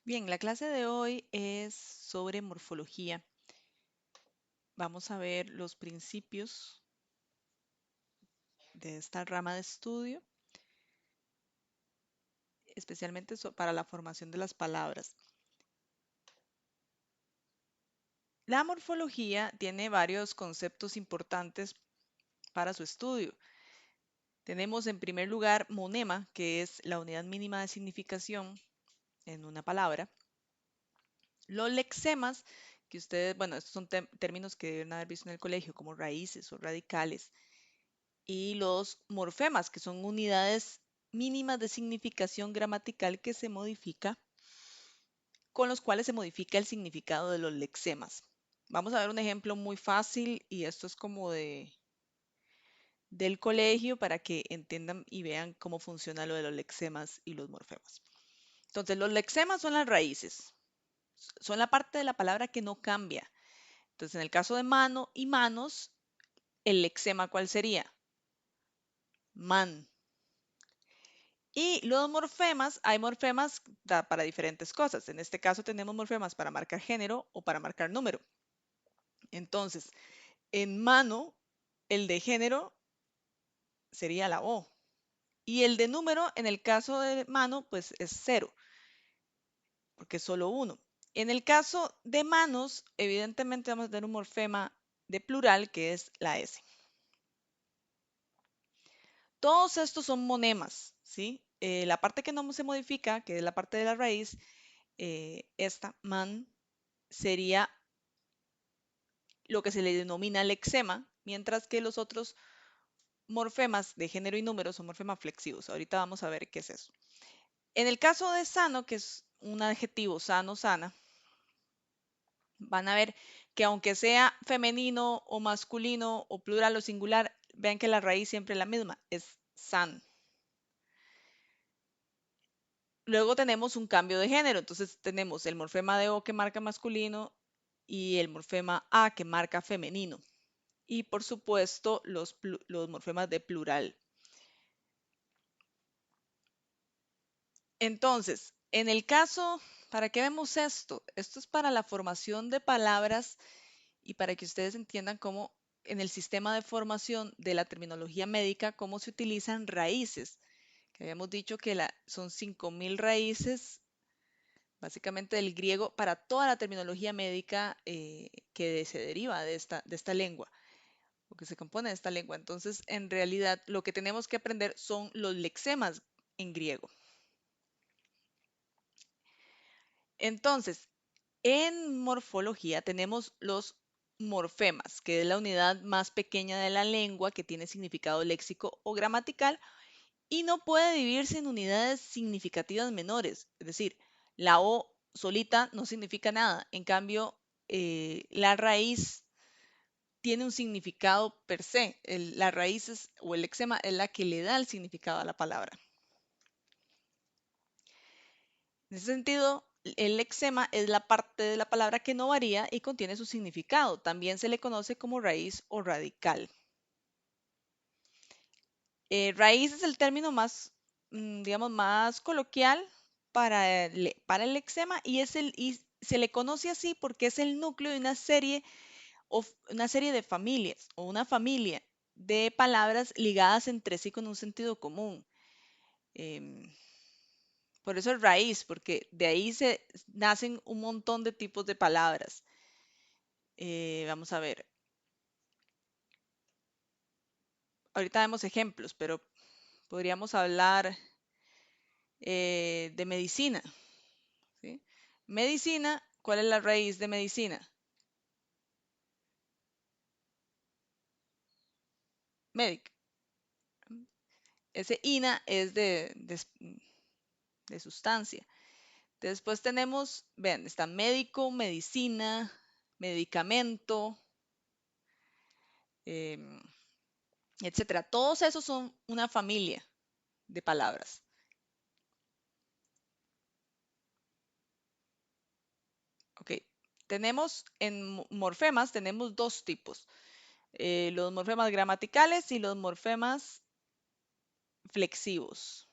Bien, la clase de hoy es sobre morfología. Vamos a ver los principios de esta rama de estudio, especialmente para la formación de las palabras. La morfología tiene varios conceptos importantes para su estudio. Tenemos en primer lugar monema, que es la unidad mínima de significación en una palabra. Los lexemas, que ustedes, bueno, estos son términos que deben haber visto en el colegio, como raíces o radicales. Y los morfemas, que son unidades mínimas de significación gramatical que se modifica, con los cuales se modifica el significado de los lexemas. Vamos a ver un ejemplo muy fácil y esto es como del colegio para que entiendan y vean cómo funciona lo de los lexemas y los morfemas. Entonces, los lexemas son las raíces, son la parte de la palabra que no cambia. Entonces, en el caso de mano y manos, el lexema, ¿cuál sería? Man. Y los morfemas, hay morfemas para diferentes cosas. En este caso tenemos morfemas para marcar género o para marcar número. Entonces, en mano, el de género sería la O. Y el de número, en el caso de mano, pues es cero, porque es solo uno. En el caso de manos, evidentemente vamos a tener un morfema de plural, que es la S. Todos estos son monemas, ¿sí? La parte que no se modifica, que es la parte de la raíz, esta, man, sería lo que se le denomina lexema, mientras que los otros morfemas de género y número son morfemas flexivos. Ahorita vamos a ver qué es eso. En el caso de sano, que es un adjetivo sano, sana, van a ver que aunque sea femenino o masculino o plural o singular, vean que la raíz siempre es la misma, es san. Luego tenemos un cambio de género, entonces tenemos el morfema de O que marca masculino y el morfema A que marca femenino. Y por supuesto los morfemas de plural. Entonces, en el caso, ¿para qué vemos esto? Esto es para la formación de palabras y para que ustedes entiendan cómo en el sistema de formación de la terminología médica, cómo se utilizan raíces. Que habíamos dicho que son 5.000 raíces, básicamente del griego, para toda la terminología médica que se deriva de esta lengua, o que se compone de esta lengua. Entonces, en realidad, lo que tenemos que aprender son los lexemas en griego. Entonces, en morfología tenemos los morfemas, que es la unidad más pequeña de la lengua que tiene significado léxico o gramatical y no puede dividirse en unidades significativas menores. Es decir, la O solita no significa nada. En cambio, la raíz tiene un significado per se. La raíz o el lexema es la que le da el significado a la palabra. En ese sentido, el lexema es la parte de la palabra que no varía y contiene su significado. También se le conoce como raíz o radical. Raíz es el término más, digamos, más coloquial para el lexema y se le conoce así porque es el núcleo de una serie de familias o una familia de palabras ligadas entre sí con un sentido común. Em, Por eso es raíz, porque de ahí se nacen un montón de tipos de palabras. Vamos a ver. Ahorita vemos ejemplos, pero podríamos hablar de medicina. ¿Sí? Medicina, ¿cuál es la raíz de medicina? Medic. Ese ina es de sustancia. Después tenemos, vean, está médico, medicina, medicamento, em, etcétera. Todos esos son una familia de palabras. Ok. Tenemos en morfemas, tenemos dos tipos. Los morfemas gramaticales y los morfemas flexivos.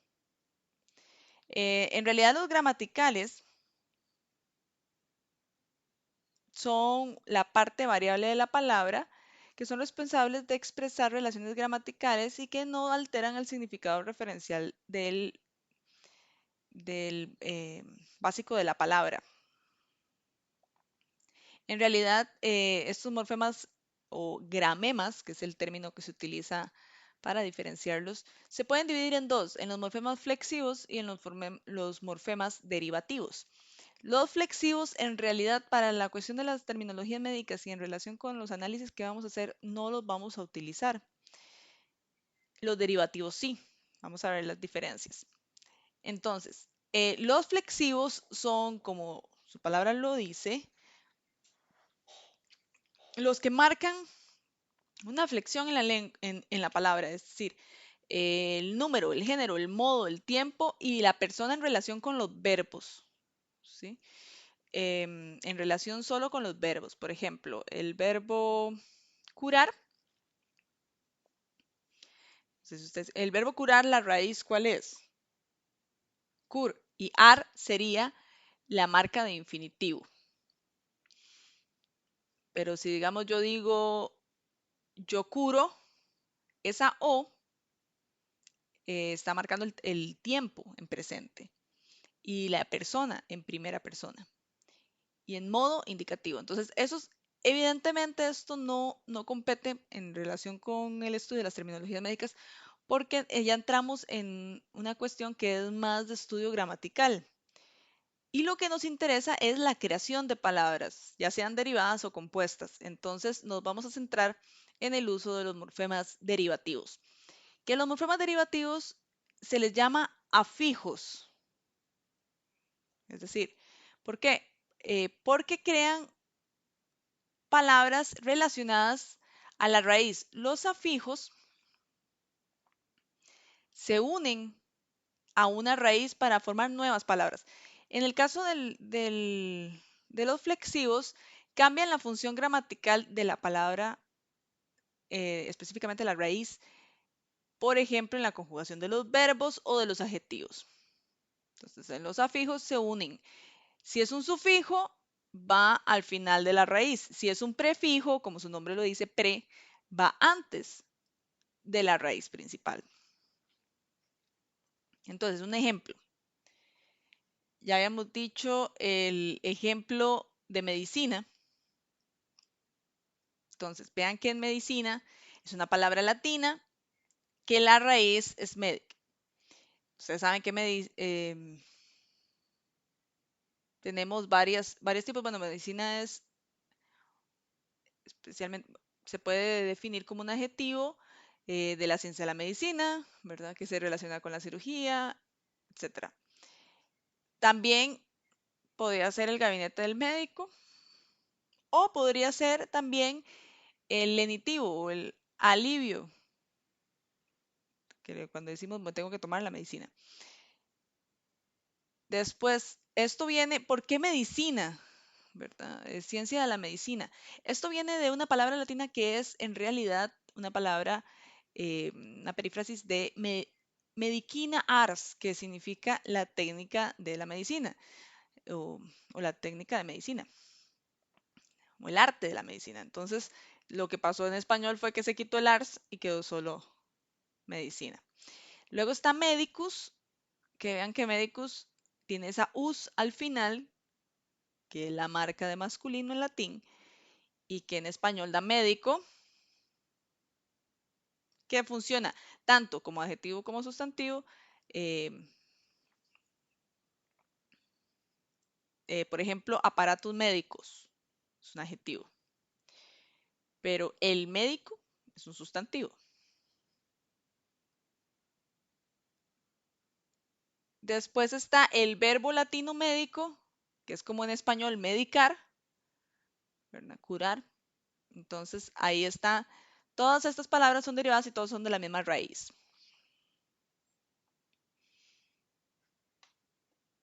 En realidad los gramaticales son la parte variable de la palabra, que son responsables de expresar relaciones gramaticales y que no alteran el significado referencial del básico de la palabra. En realidad, estos morfemas o gramemas, que es el término que se utiliza para diferenciarlos, se pueden dividir en dos, en los morfemas flexivos y en los morfemas derivativos. Los flexivos, en realidad, para la cuestión de las terminologías médicas y en relación con los análisis que vamos a hacer, no los vamos a utilizar. Los derivativos sí. Vamos a ver las diferencias. Entonces, los flexivos son, como su palabra lo dice, los que marcan una flexión en la palabra, es decir, el número, el género, el modo, el tiempo y la persona en relación con los verbos, ¿sí? En relación solo con los verbos. Por ejemplo, el verbo curar. Entonces, el verbo curar, la raíz, ¿cuál es? Cur. Y ar sería la marca de infinitivo. Pero si digamos yo digo yo curo, esa o está marcando el tiempo en presente y la persona en primera persona y en modo indicativo. Entonces, evidentemente esto no compete en relación con el estudio de las terminologías médicas porque ya entramos en una cuestión que es más de estudio gramatical. Y lo que nos interesa es la creación de palabras, ya sean derivadas o compuestas. Entonces nos vamos a centrar en el uso de los morfemas derivativos. Que los morfemas derivativos se les llama afijos. Es decir, ¿por qué? Porque crean palabras relacionadas a la raíz. Los afijos se unen a una raíz para formar nuevas palabras. En el caso de los flexivos, cambian la función gramatical de la palabra, específicamente la raíz, por ejemplo, en la conjugación de los verbos o de los adjetivos. Entonces, en los afijos se unen. Si es un sufijo, va al final de la raíz. Si es un prefijo, como su nombre lo dice, pre, va antes de la raíz principal. Entonces, un ejemplo. Ya habíamos dicho el ejemplo de medicina. Entonces, vean que en medicina es una palabra latina que la raíz es médica. Ustedes saben que tenemos varios tipos. Bueno, medicina es especialmente, se puede definir como un adjetivo de la ciencia de la medicina, ¿verdad? Que se relaciona con la cirugía, etcétera. También podría ser el gabinete del médico o podría ser también el lenitivo o el alivio, que cuando decimos me tengo que tomar la medicina. Después, esto viene, ¿por qué medicina? ¿Verdad? Es ciencia de la medicina. Esto viene de una palabra latina que es en realidad una palabra, una perífrasis de medicina ars, que significa la técnica de la medicina o, o la técnica de medicina o el arte de la medicina. Entonces, lo que pasó en español fue que se quitó el ars y quedó solo medicina. Luego está medicus, que vean que medicus tiene esa us al final, que es la marca de masculino en latín, y que en español da médico, que funciona tanto como adjetivo como sustantivo. eh, por ejemplo, aparatos médicos es un adjetivo, pero el médico es un sustantivo. Después está el verbo latino médico, que es como en español medicar, ¿verdad? Curar. Entonces ahí está. Todas estas palabras son derivadas y todos son de la misma raíz.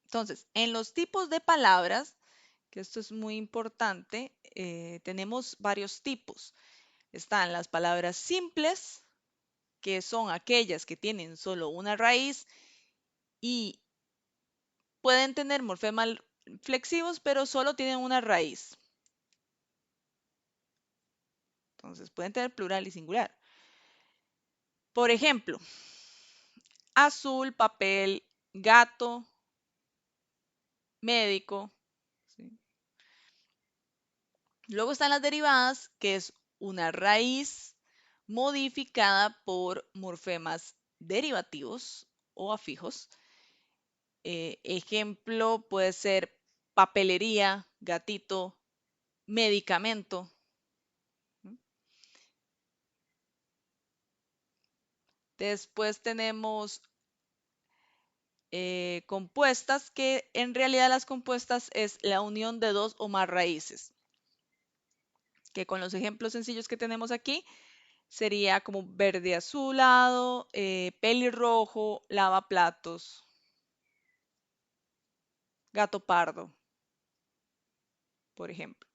Entonces, en los tipos de palabras, que esto es muy importante, tenemos varios tipos. Están las palabras simples, que son aquellas que tienen solo una raíz y pueden tener morfemas flexivos, pero solo tienen una raíz. Entonces pueden tener plural y singular. Por ejemplo, azul, papel, gato, médico. ¿Sí? Luego están las derivadas, que es una raíz modificada por morfemas derivativos o afijos. Ejemplo puede ser papelería, gatito, medicamento. Después tenemos compuestas, que en realidad las compuestas es la unión de dos o más raíces, que con los ejemplos sencillos que tenemos aquí sería como verde azulado, pelirrojo, lavaplatos, gato pardo, por ejemplo.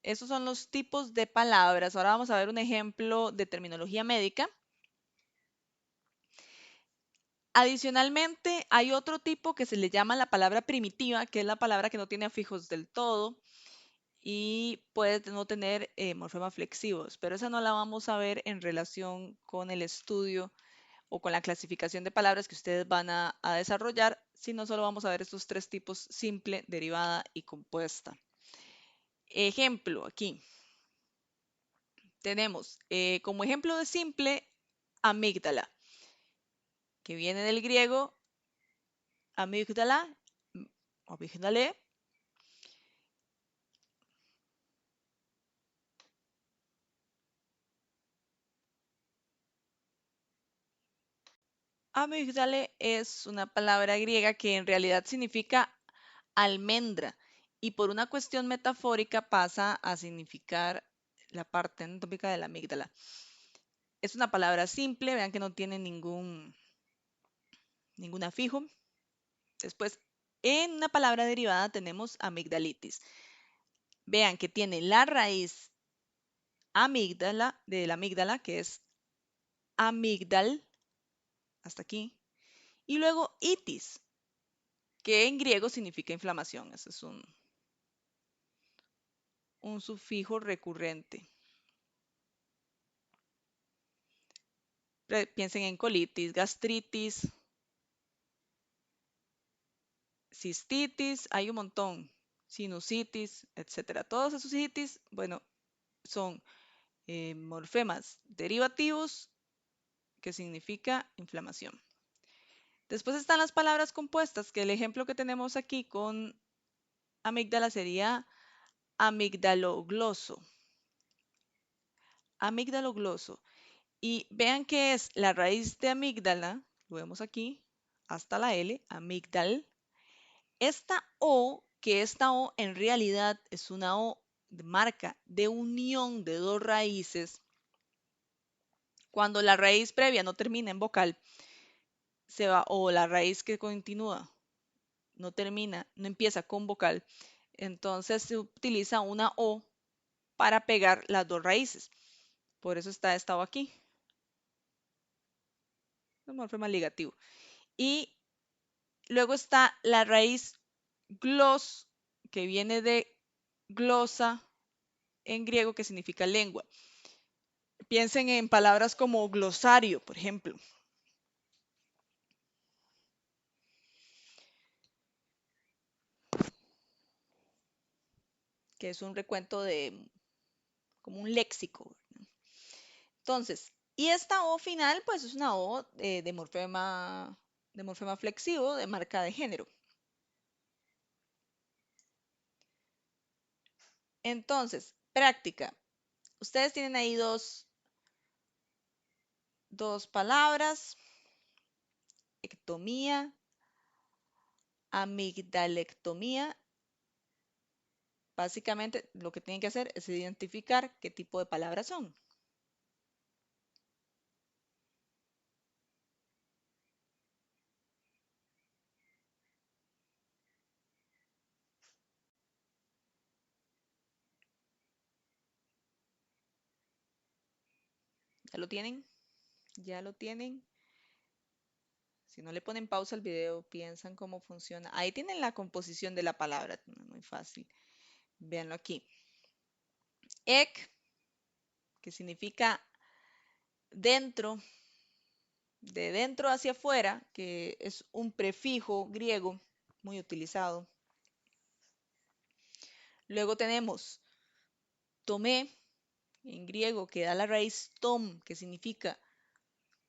Esos son los tipos de palabras. Ahora vamos a ver un ejemplo de terminología médica. Adicionalmente, hay otro tipo que se le llama la palabra primitiva, que es la palabra que no tiene afijos del todo y puede no tener morfemas flexivos, pero esa no la vamos a ver en relación con el estudio o con la clasificación de palabras que ustedes van a desarrollar, sino solo vamos a ver estos tres tipos: simple, derivada y compuesta. Ejemplo, aquí tenemos como ejemplo de simple, amígdala, que viene del griego amígdala, amígdale. Amígdale es una palabra griega que en realidad significa almendra y por una cuestión metafórica pasa a significar la parte anatómica de la amígdala. Es una palabra simple, vean que no tiene ningún afijo. Después, en una palabra derivada tenemos amigdalitis. Vean que tiene la raíz amígdala, de la amígdala, que es amígdal, hasta aquí, y luego itis, que en griego significa inflamación. Ese es un sufijo recurrente. Piensen en colitis, gastritis, cistitis, hay un montón, sinusitis, etcétera. Todos esos itis, bueno, son morfemas derivativos, que significa inflamación. Después están las palabras compuestas, que el ejemplo que tenemos aquí con amígdala sería amigdalogloso. Amigdalogloso. Y vean que es la raíz de amígdala, lo vemos aquí, hasta la L, amígdal. Esta O en realidad es una O de marca de unión de dos raíces. Cuando la raíz previa no termina en vocal, se va, o la raíz que continúa no termina, no empieza con vocal, entonces se utiliza una O para pegar las dos raíces. Por eso está esta O aquí. Un morfema ligativo. Y luego está la raíz glos, que viene de glosa en griego, que significa lengua. Piensen en palabras como glosario, por ejemplo. Que es un recuento de, como un léxico. Entonces, y esta O final, pues es una O de morfema flexivo, de marca de género. Entonces, práctica. Ustedes tienen ahí dos palabras: ectomía, amigdalectomía. Básicamente, lo que tienen que hacer es identificar qué tipo de palabras son. ¿Ya lo tienen? ¿Ya lo tienen? Si no le ponen pausa al video, piensan cómo funciona. Ahí tienen la composición de la palabra, muy fácil. Véanlo aquí. Ek, que significa dentro, de dentro hacia afuera, que es un prefijo griego muy utilizado. Luego tenemos tomé, en griego, que da la raíz tom, que significa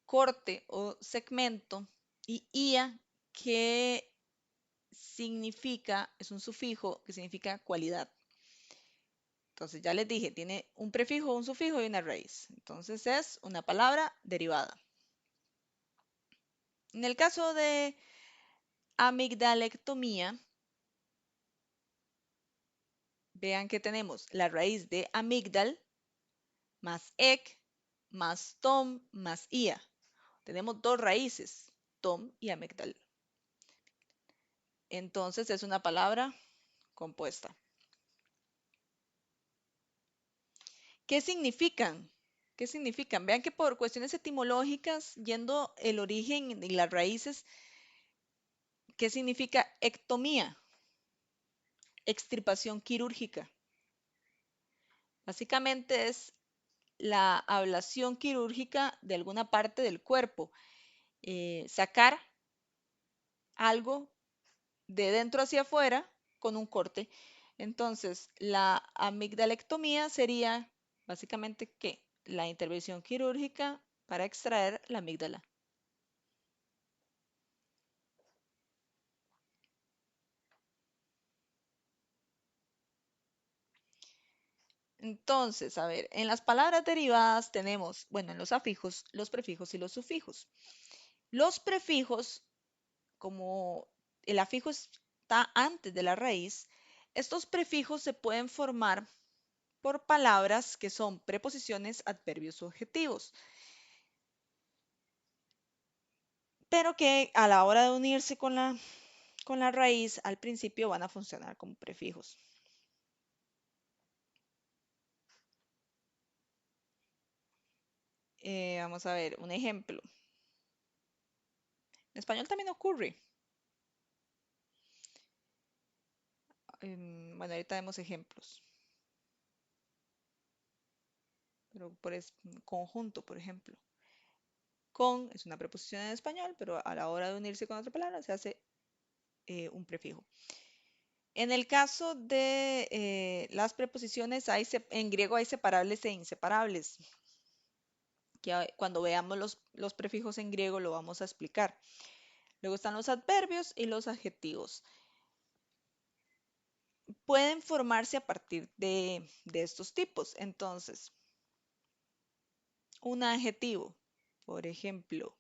corte o segmento, y ia, que significa, es un sufijo que significa cualidad. Entonces ya les dije, tiene un prefijo, un sufijo y una raíz. Entonces es una palabra derivada. En el caso de amigdalectomía, vean que tenemos la raíz de amigdal más ek más tom más ia. Tenemos dos raíces, tom y amigdal. Entonces es una palabra compuesta. ¿Qué significan? ¿Qué significan? Vean que por cuestiones etimológicas, yendo el origen y las raíces, ¿qué significa ectomía? Extirpación quirúrgica. Básicamente es la ablación quirúrgica de alguna parte del cuerpo. Sacar algo de dentro hacia afuera con un corte. Entonces, la amigdalectomía sería básicamente ¿qué? La intervención quirúrgica para extraer la amígdala. Entonces, a ver, en las palabras derivadas tenemos, bueno, en los afijos, los prefijos y los sufijos. Los prefijos, como el afijo está antes de la raíz, estos prefijos se pueden formar por palabras que son preposiciones, adverbios o adjetivos, pero que a la hora de unirse con la raíz al principio van a funcionar como prefijos. Vamos a ver un ejemplo. En español también ocurre. Bueno, ahorita vemos ejemplos. Pero por conjunto, por ejemplo. Con es una preposición en español, pero a la hora de unirse con otra palabra se hace un prefijo. En el caso de las preposiciones, en griego hay separables e inseparables. Que cuando veamos los prefijos en griego lo vamos a explicar. Luego están los adverbios y los adjetivos. Pueden formarse a partir de estos tipos. Entonces, un adjetivo, por ejemplo,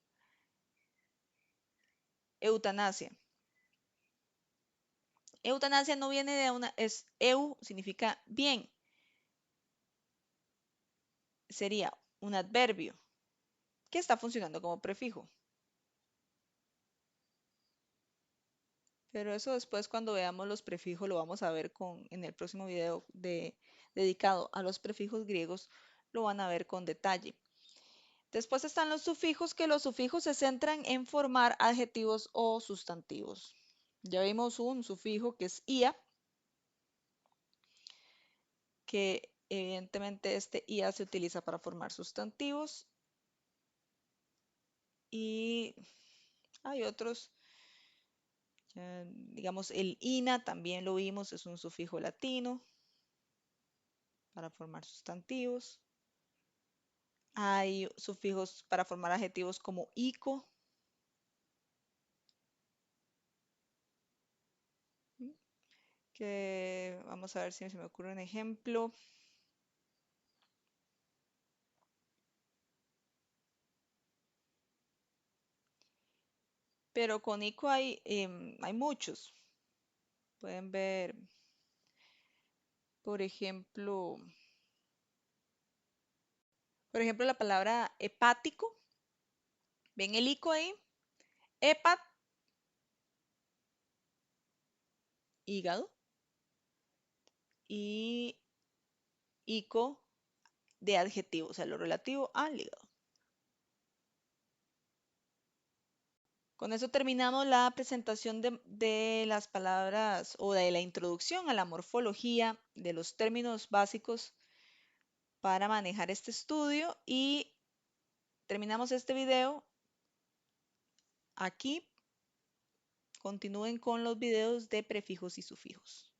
eutanasia. Eutanasia no viene de significa bien. Sería un adverbio que está funcionando como prefijo. Pero eso después cuando veamos los prefijos lo vamos a ver en el próximo video dedicado a los prefijos griegos, lo van a ver con detalle. Después están los sufijos, que los sufijos se centran en formar adjetivos o sustantivos. Ya vimos un sufijo que es ia, que evidentemente este ia se utiliza para formar sustantivos. Y hay otros, digamos el ina también lo vimos, es un sufijo latino para formar sustantivos. Hay sufijos para formar adjetivos como ico, que vamos a ver si se me ocurre un ejemplo. Pero con ico hay muchos. Pueden ver, por ejemplo, la palabra hepático. ¿Ven el ico ahí? Hepat, hígado. Y ico de adjetivo, o sea, lo relativo al hígado. Con eso terminamos la presentación de las palabras o de la introducción a la morfología de los términos básicos para manejar este estudio y terminamos este video aquí. Continúen con los videos de prefijos y sufijos.